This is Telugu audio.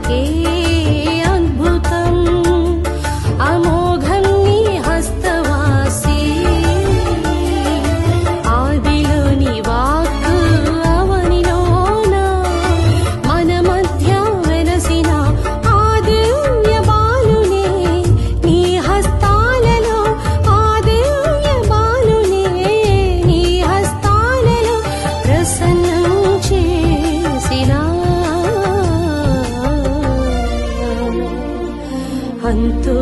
నాకే అద్భుతం అమోఘం నీ హస్తవాసి ఆదిలోని వాక్కు అవనిలోన మన మధ్య వెలసిన ఆ దివ్య బాలునే నీ హస్తాలలో ఆ దివ్య బాలునే నీ హస్తాలలో ప్రసన్నం చేసిన అంతో